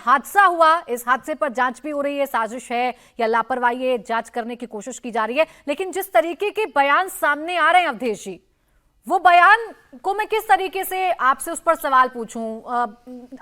हादसा हुआ, इस हादसे पर जांच भी हो रही है, साजिश है या लापरवाही है, जांच करने की कोशिश की जा रही है। लेकिन जिस तरीके के बयान सामने आ रहे हैं अवधेश जी, वो बयान को मैं किस तरीके से आपसे उस पर सवाल पूछूं।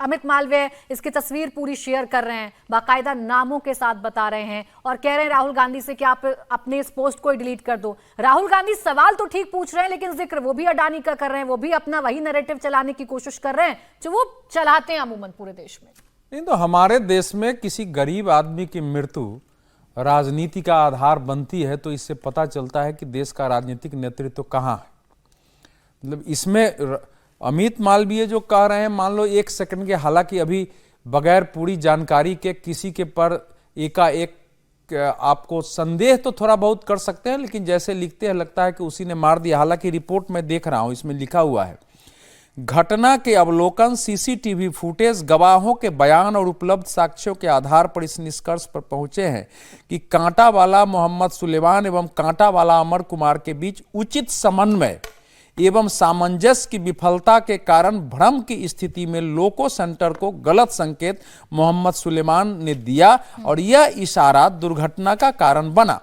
अमित मालवीय इसकी तस्वीर पूरी शेयर कर रहे हैं, बाकायदा नामों के साथ बता रहे हैं और कह रहे हैं राहुल गांधी से कि आप अपने इस पोस्ट को डिलीट कर दो। राहुल गांधी सवाल तो ठीक पूछ रहे हैं, लेकिन जिक्र वो भी अडानी का कर रहे हैं, वो भी अपना वही नैरेटिव चलाने की कोशिश कर रहे हैं जो वो चलाते हैं अमूमन पूरे देश में। नहीं तो हमारे देश में किसी गरीब आदमी की मृत्यु राजनीति का आधार बनती है तो इससे पता चलता है कि देश का राजनीतिक नेतृत्व कहाँ है। मतलब इसमें अमित मालवीय जो कह रहे हैं, मान लो एक सेकंड के, हालांकि अभी बगैर पूरी जानकारी के किसी के पर एकाएक आपको संदेह तो थोड़ा बहुत कर सकते हैं, लेकिन जैसे लिखते हैं लगता है कि उसी ने मार दिया। हालांकि रिपोर्ट में देख रहा हूं, इसमें लिखा हुआ है घटना के अवलोकन, सीसीटीवी फुटेज, गवाहों के बयान और उपलब्ध साक्ष्यों के आधार पर इस निष्कर्ष पर पहुंचे हैं कि कांटावाला मोहम्मद सुलेमान एवं कांटावाला अमर कुमार के बीच उचित समन्वय एवं सामंजस्य की विफलता के कारण भ्रम की स्थिति में लोको सेंटर को गलत संकेत मोहम्मद सुलेमान ने दिया और यह इशारा दुर्घटना का कारण बना।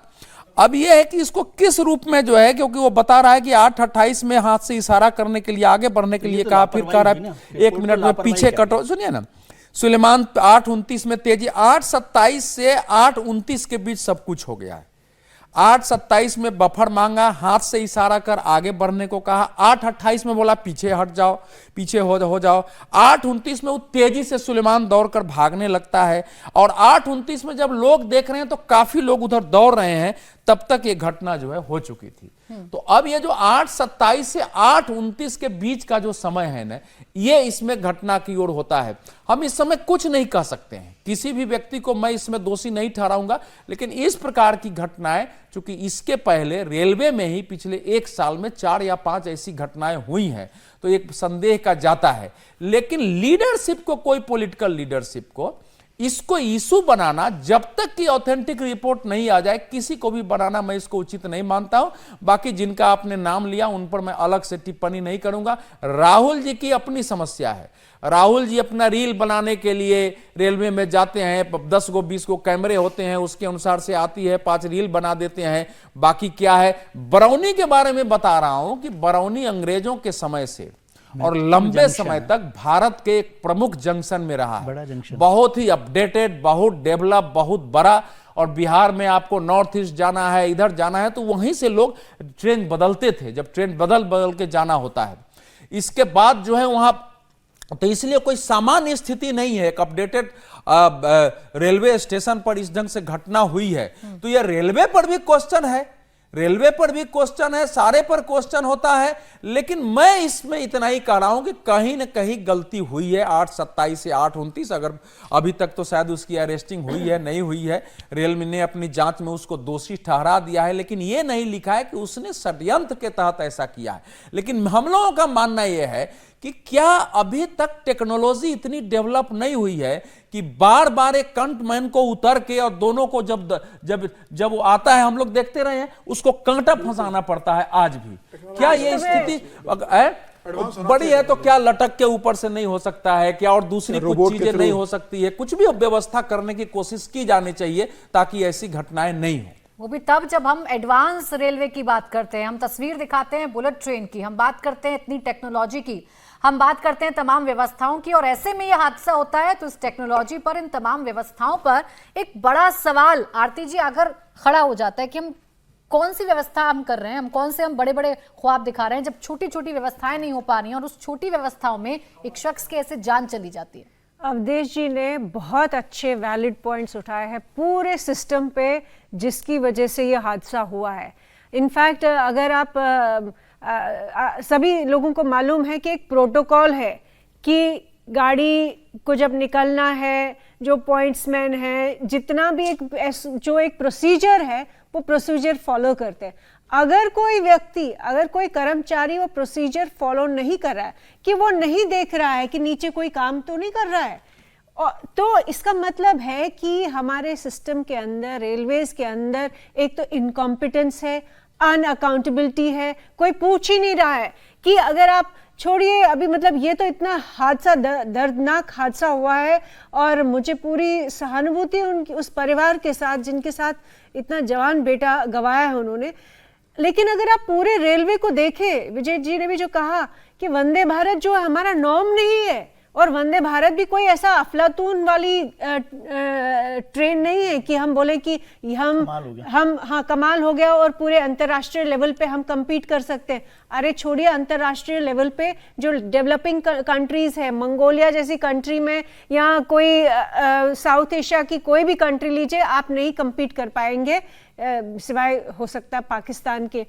अब यह है कि इसको किस रूप में जो है, क्योंकि वो बता रहा है कि 8:28 में हाथ से इशारा करने के लिए, आगे बढ़ने के लिए कहा, फिर कह रहा है 1 मिनट में पीछे कटो। सुनिए ना, सुलेमान 8:29 में तेजी, 8:27 से 8:29 के बीच सब कुछ हो गया है। 8:27 में बफर मांगा, हाथ से इशारा कर आगे बढ़ने को कहा। 8:28 में बोला पीछे हट जाओ, पीछे हो जाओ। 8:29 में वो तेजी से सुलेमान दौड़कर भागने लगता है और 8:29 में जब लोग देख रहे हैं तो काफी लोग उधर दौड़ रहे हैं, तब तक ये घटना जो है हो चुकी थी। तो अब ये जो 8:27 से 8:29 के बीच का जो समय है ना, ये इसमें घटना की ओर होता है। हम इस समय कुछ नहीं कह सकते हैं, किसी भी व्यक्ति को मैं इसमें दोषी नहीं ठहराऊंगा, लेकिन इस प्रकार की घटनाएं, चूंकि इसके पहले रेलवे में ही पिछले 1 साल में 4 या 5 ऐसी घटनाएं हुई हैं, तो एक संदेह का जाता है। लेकिन लीडरशिप को, कोई पॉलिटिकल लीडरशिप को इसको इशू बनाना, जब तक कि ऑथेंटिक रिपोर्ट नहीं आ जाए, किसी को भी बनाना मैं इसको उचित नहीं मानता हूं। बाकी जिनका आपने नाम लिया उन पर मैं अलग से टिप्पणी नहीं करूंगा। राहुल जी की अपनी समस्या है। राहुल जी अपना रील बनाने के लिए रेलवे में जाते हैं, 10 गो 20 गो कैमरे होते हैं, उसके अनुसार से आती है, 5 रील बना देते हैं। बाकी क्या है, बरौनी के बारे में बता रहा हूं कि बरौनी अंग्रेजों के समय से और लंबे समय तक भारत के एक प्रमुख जंक्शन में रहा है, बहुत ही अपडेटेड, बहुत डेवलप, बहुत बड़ा। और बिहार में आपको नॉर्थ ईस्ट जाना है, इधर जाना है, तो वहीं से लोग ट्रेन बदलते थे, जब ट्रेन बदल के जाना होता है। इसके बाद जो है वहां, तो इसलिए कोई सामान्य स्थिति नहीं है। एक अपडेटेड रेलवे स्टेशन पर इस ढंग से घटना हुई है, तो यह रेलवे पर भी क्वेश्चन है, रेलवे पर भी क्वेश्चन है, सारे पर क्वेश्चन होता है। लेकिन मैं इसमें इतना ही कह रहा हूं कि कहीं ना कहीं गलती हुई है। 8:27 से 8:29, अगर अभी तक तो शायद उसकी अरेस्टिंग हुई है, नहीं हुई है, रेलवे ने अपनी जांच में उसको दोषी ठहरा दिया है, लेकिन यह नहीं लिखा है कि उसने षड्यंत्र के तहत ऐसा किया है। लेकिन हम लोगों का मानना यह है कि क्या अभी तक टेक्नोलॉजी इतनी डेवलप नहीं हुई है कि बार बार एक कंटमैन को उतर के, और दोनों को जब वो आता है, हम लोग देखते रहे हैं, उसको कांटा फंसाना पड़ता है आज भी। क्या ये स्थिति बड़ी है तो क्या लटक के ऊपर से नहीं हो सकता है क्या, और दूसरी कुछ चीजें नहीं हो सकती है? कुछ भी व्यवस्था करने की कोशिश की जानी चाहिए ताकि ऐसी घटनाएं नहीं हो। वो भी तब जब हम एडवांस रेलवे की बात करते हैं, हम तस्वीर दिखाते हैं बुलेट ट्रेन की, हम बात करते हैं इतनी टेक्नोलॉजी की, हम बात करते हैं तमाम व्यवस्थाओं की, और ऐसे में यह हादसा होता है तो इस टेक्नोलॉजी पर, इन तमाम व्यवस्थाओं पर एक बड़ा सवाल आरती जी अगर खड़ा हो जाता है कि हम कौन सी व्यवस्था हम कर रहे हैं, हम बड़े बड़े ख्वाब दिखा रहे हैं, जब छोटी छोटी व्यवस्थाएं नहीं हो पा रही हैं और उस छोटी व्यवस्थाओं में एक शख्स के ऐसे जान चली जाती है। अवधेश जी ने बहुत अच्छे वैलिड पॉइंट्स उठाए हैं पूरे सिस्टम पे, जिसकी वजह से ये हादसा हुआ है। इनफैक्ट अगर आप सभी लोगों को मालूम है कि एक प्रोटोकॉल है कि गाड़ी को जब निकलना है, जो पॉइंट्समैन है, जितना भी जो एक प्रोसीजर है, वो प्रोसीजर फॉलो करते हैं। अगर कोई व्यक्ति, अगर कोई कर्मचारी वो प्रोसीजर फॉलो नहीं कर रहा है, कि वो नहीं देख रहा है कि नीचे कोई काम तो नहीं कर रहा है, तो इसका मतलब है कि हमारे सिस्टम के अंदर, रेलवेज के अंदर, एक तो इनकॉम्पिटेंस है, अनअकाउंटेबिलिटी है। कोई पूछ ही नहीं रहा है कि अगर आप छोड़िए अभी, मतलब ये तो इतना हादसा, दर्दनाक हादसा हुआ है, और मुझे पूरी सहानुभूति उनकी उस परिवार के साथ जिनके साथ इतना जवान बेटा गंवाया है उन्होंने। लेकिन अगर आप पूरे रेलवे को देखें, विजय जी ने भी जो कहा कि वंदे भारत जो हमारा नॉर्म नहीं है, और वंदे भारत भी कोई ऐसा अफलातून वाली ट्रेन नहीं है कि हम बोले कि हम कमाल हो गया और पूरे अंतर्राष्ट्रीय लेवल पे हम compete कर सकते हैं। अरे छोड़िए, अंतर्राष्ट्रीय लेवल पे जो डेवलपिंग कंट्रीज है, मंगोलिया जैसी कंट्री में, या कोई साउथ एशिया की कोई भी कंट्री लीजिए, आप नहीं compete कर पाएंगे सिवाय हो सकता है पाकिस्तान के।